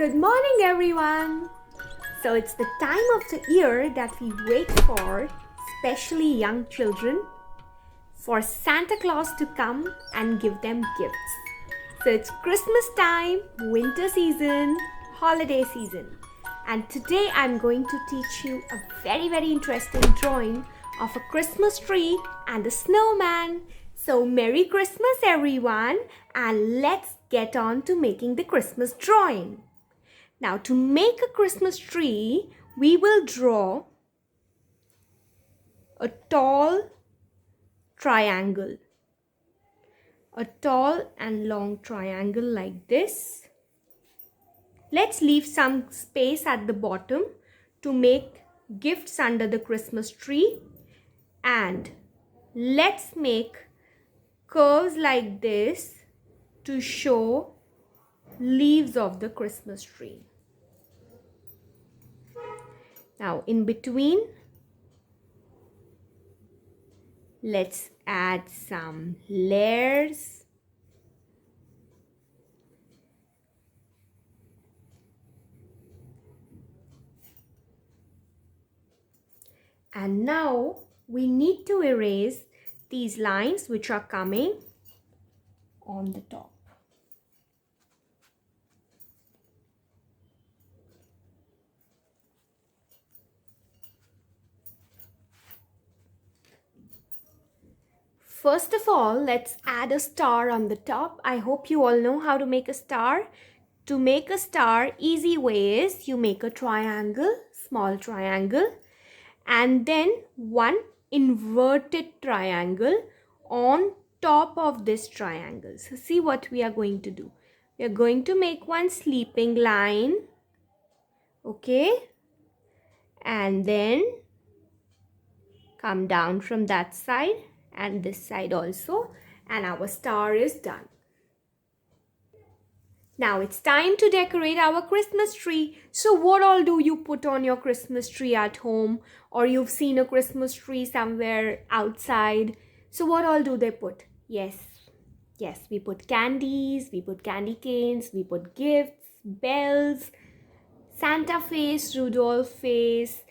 Good morning, everyone. So it's the time of the year that we wait for, especially young children, for Santa Claus to come and give them gifts. So it's Christmas time, winter season, holiday season. And today I'm going to teach you a very interesting drawing of a Christmas tree and a snowman. So Merry Christmas, everyone, and let's get on to making the Christmas drawing. Now, to make a Christmas tree, we will draw a tall triangle. A tall and long triangle like this. Let's leave some space at the bottom to make gifts under the Christmas tree. And let's make curves like this to show leaves of the Christmas tree. Now, in between, let's add some layers. And now we need to erase these lines which are coming on the top. First of all, let's add a star on the top. I hope you all know how to make a star. To make a star, easy way is you make a triangle, small triangle, and then one inverted triangle on top of this triangle. So see what we are going to do. We are going to make one sleeping line, okay, and then come down from that side and this side also, and our star is done. Now it's time to decorate our Christmas tree. So what all do you put on your Christmas tree at home, or you've seen a Christmas tree somewhere outside? So what all do they put? Yes, we put candies, we put candy canes, we put gifts, bells, Santa face, Rudolph face,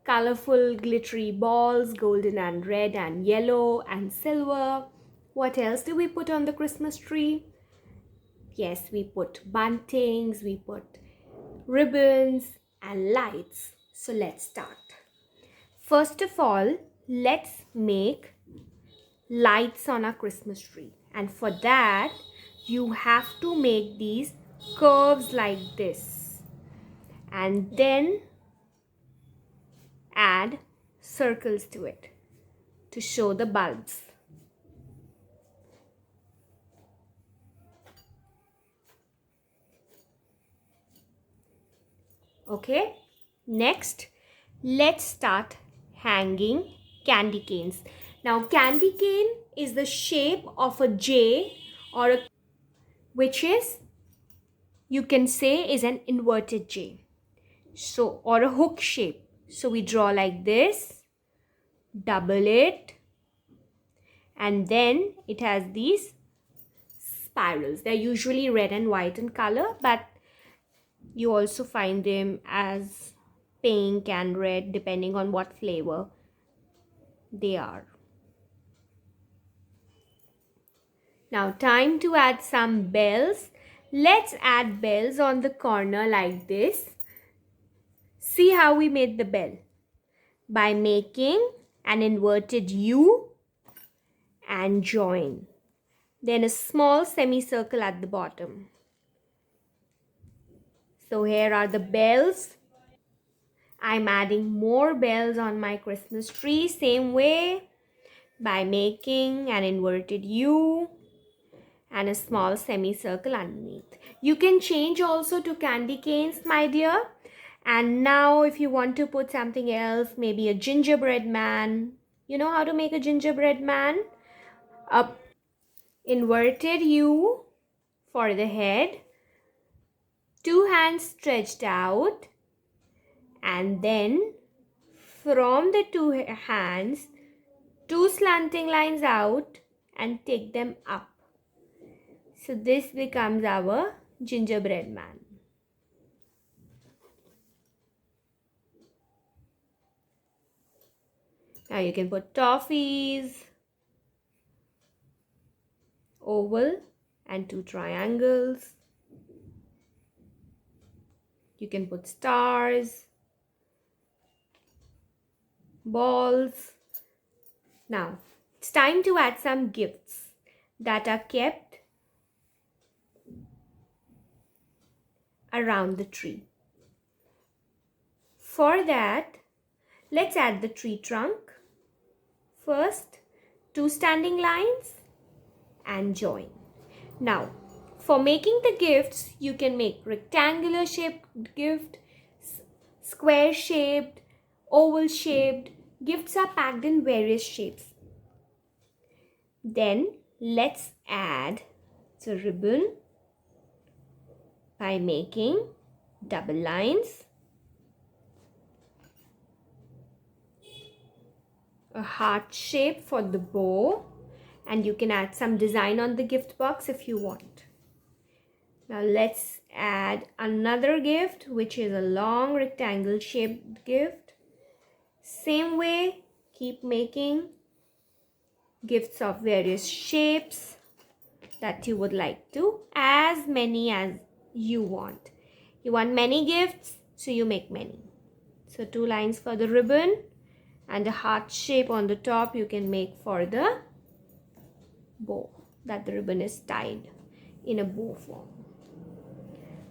colorful glittery balls, golden and red and yellow and silver. What else do we put on the Christmas tree? Yes, we put buntings, we put ribbons and lights. So let's start. First of all, let's make lights on our Christmas tree. And for that, you have to make these curves like this. And then add circles to it to show the bulbs. Okay, next let's start hanging candy canes. Now candy cane is the shape of a J, or a, which is, you can say, is an inverted J. So, or a hook shape. So we draw like this, double it, and then it has these spirals. They're usually red and white in color, but you also find them as pink and red depending on what flavor they are. Now time to add some bells. Let's add bells on the corner like this. See how we made the bell? By making an inverted U and join. Then a small semicircle at the bottom. So here are the bells. I'm adding more bells on my Christmas tree same way, by making an inverted U and a small semicircle underneath. You can change also to candy canes, my dear. And now if you want to put something else, maybe a gingerbread man. You know how to make a gingerbread man? A inverted U for the head, two hands stretched out, and then from the two hands, two slanting lines out and take them up. So this becomes our gingerbread man. Now you can put toffees, oval and 2 triangles. You can put stars, balls. Now it's time to add some gifts that are kept around the tree. For that, let's add the tree trunk. First, 2 standing lines and join. Now, for making the gifts, you can make rectangular shaped gift, square shaped, oval shaped. Gifts are packed in various shapes. Then let's add the ribbon by making double lines, a heart shape for the bow, and you can add some design on the gift box if you want. Now let's add another gift, which is a long rectangle shaped gift. Same way, keep making gifts of various shapes that you would like to, as many as you want. You want many gifts, so you make many. So 2 lines for the ribbon and a heart shape on the top you can make for the bow that the ribbon is tied in a bow form.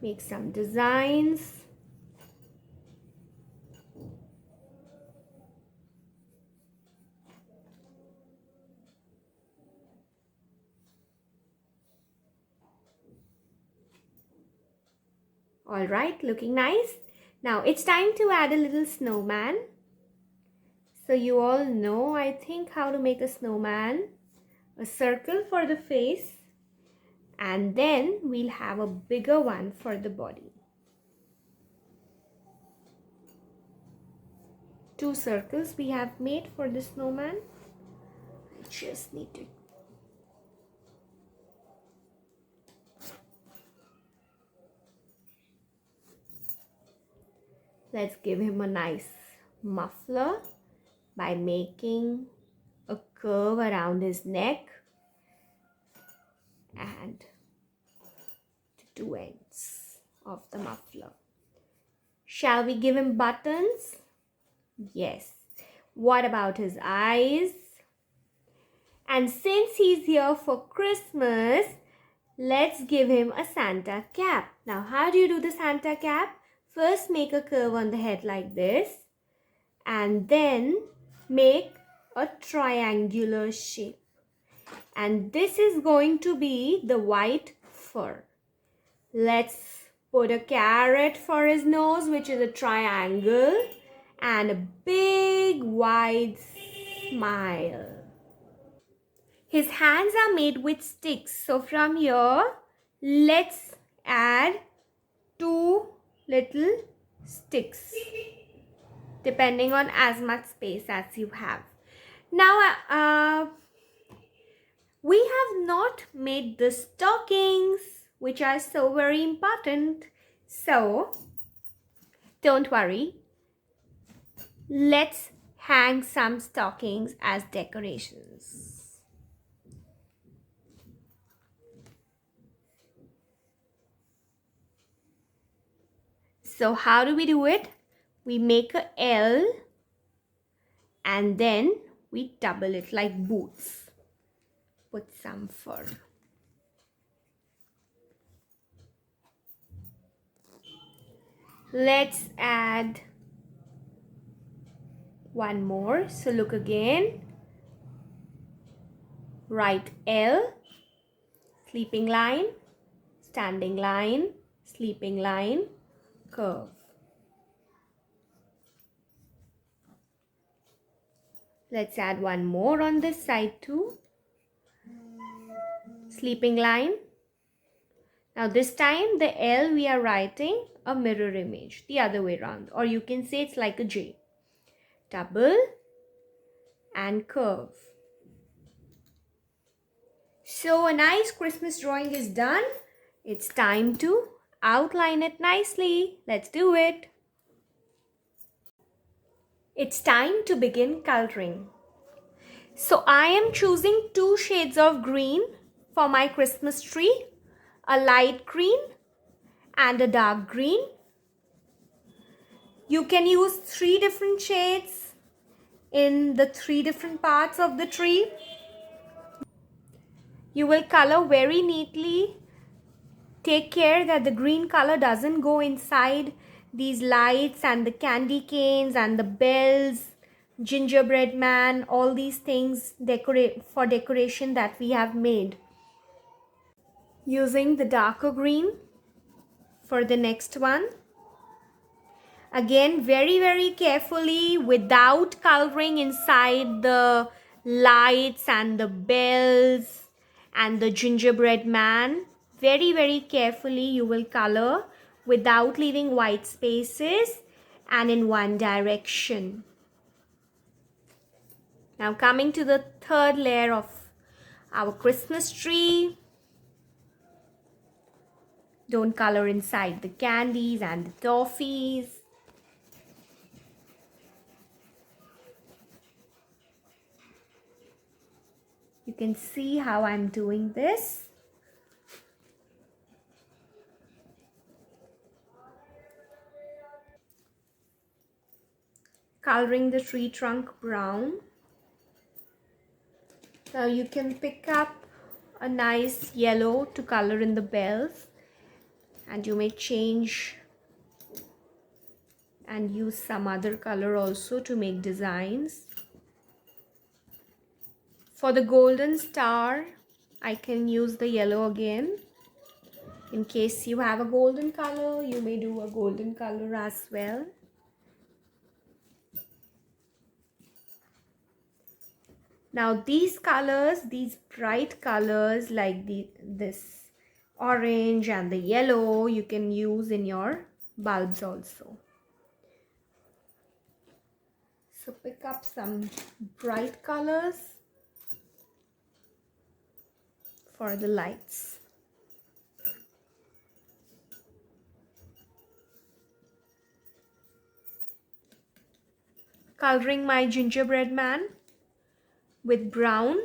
Make some designs. All right, looking nice. Now it's time to add a little snowman. So you all know, I think, how to make a snowman. A circle for the face, and then we'll have a bigger one for the body. 2 circles we have made for the snowman. I just need to let's give him a nice muffler by making a curve around his neck and the 2 ends of the muffler. Shall we give him buttons? Yes. What about his eyes? And since he's here for Christmas, let's give him a Santa cap. Now, how do you do the Santa cap? First, make a curve on the head like this, and then make a triangular shape. And this is going to be the white fur. Let's put a carrot for his nose, which is a triangle, and a big wide smile. His hands are made with sticks. So from here, let's add 2 little sticks, depending on as much space as you have. Now, we have not made the stockings, which are so very important. So, don't worry. Let's hang some stockings as decorations. So how do we do it? We make a L and then we double it like boots. Put some fur. Let's add one more. So look again. Write L, sleeping line, standing line, sleeping line, curve. Let's add one more on this side too. Sleeping line. Now this time the L we are writing a mirror image, the other way around, or you can say it's like a J. Double and curve. So a nice Christmas drawing is done. It's time to outline it nicely. Let's do it. It's time to begin coloring. So I am choosing 2 shades of green for my Christmas tree, a light green and a dark green. You can use 3 different shades in the 3 different parts of the tree. You will color very neatly. Take care that the green color doesn't go inside these lights and the candy canes and the bells, gingerbread man, all these things for decoration that we have made. Using the darker green for the next one. Again, very carefully, without coloring inside the lights and the bells and the gingerbread man. Very carefully you will color without leaving white spaces and in one direction. Now coming to the third layer of our Christmas tree. Don't color inside the candies and the toffees. You can see how I'm doing this. Coloring the tree trunk brown. Now you can pick up a nice yellow to color in the bells, and you may change and use some other color also to make designs. For the golden star, I can use the yellow again. In case you have a golden color, you may do a golden color as well. Now these colors, these bright colors like this orange and the yellow, you can use in your bulbs also. So pick up some bright colors for the lights. Coloring my gingerbread man with brown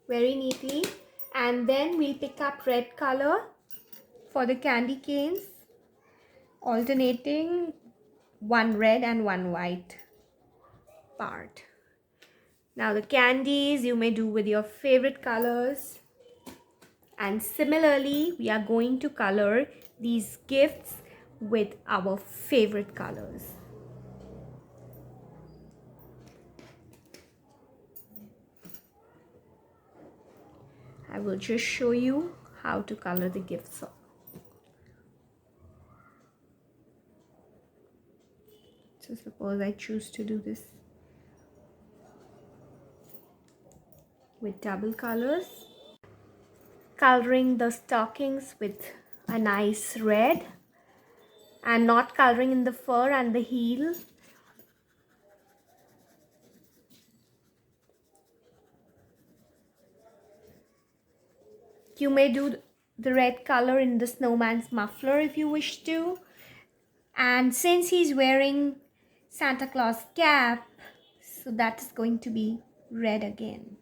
very neatly, and then we'll pick up red color for the candy canes, alternating one red and one white part. Now the candies you may do with your favorite colors, and similarly we are going to color these gifts with our favorite colors. I will just show you how to color the gifts. So suppose I choose to do this with double colors. Coloring the stockings with a nice red and not coloring in the fur and the heel. You may do the red color in the snowman's muffler if you wish to. And since he's wearing Santa Claus cap, so that is going to be red again.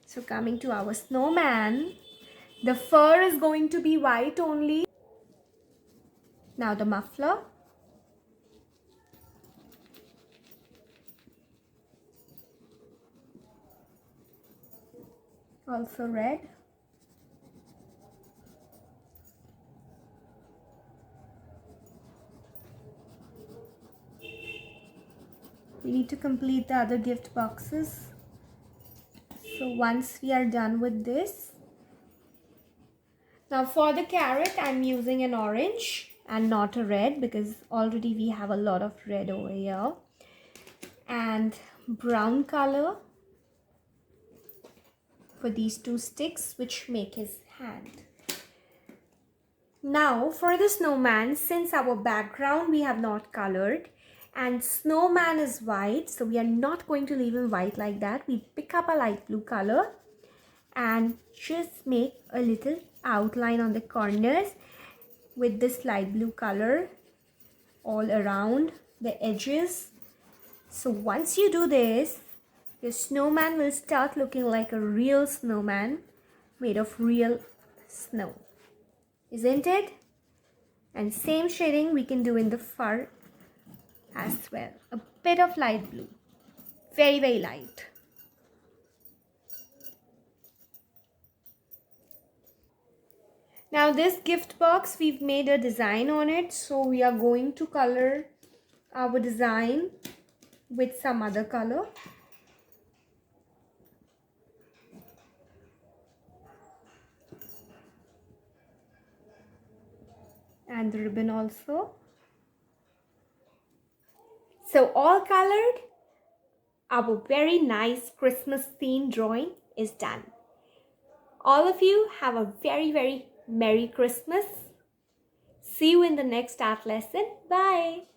So coming to our snowman, the fur is going to be white only. Now the muffler. Also red. We need to complete the other gift boxes. So once we are done with this, now for the carrot I'm using an orange and not a red because already we have a lot of red over here, and brown color for these 2 sticks which make his hand. Now for the snowman, since our background we have not colored and snowman is white, so we are not going to leave him white like that. We pick up a light blue color and just make a little outline on the corners with this light blue color all around the edges. So once you do this, your snowman will start looking like a real snowman made of real snow, isn't it? And same shading we can do in the fur as well. A bit of light blue, very, very light. Now this gift box, we've made a design on it, so we are going to color our design with some other color. And the ribbon also. So all colored, our very nice Christmas theme drawing is done. All of you have a very, very Merry Christmas. See you in the next art lesson. Bye.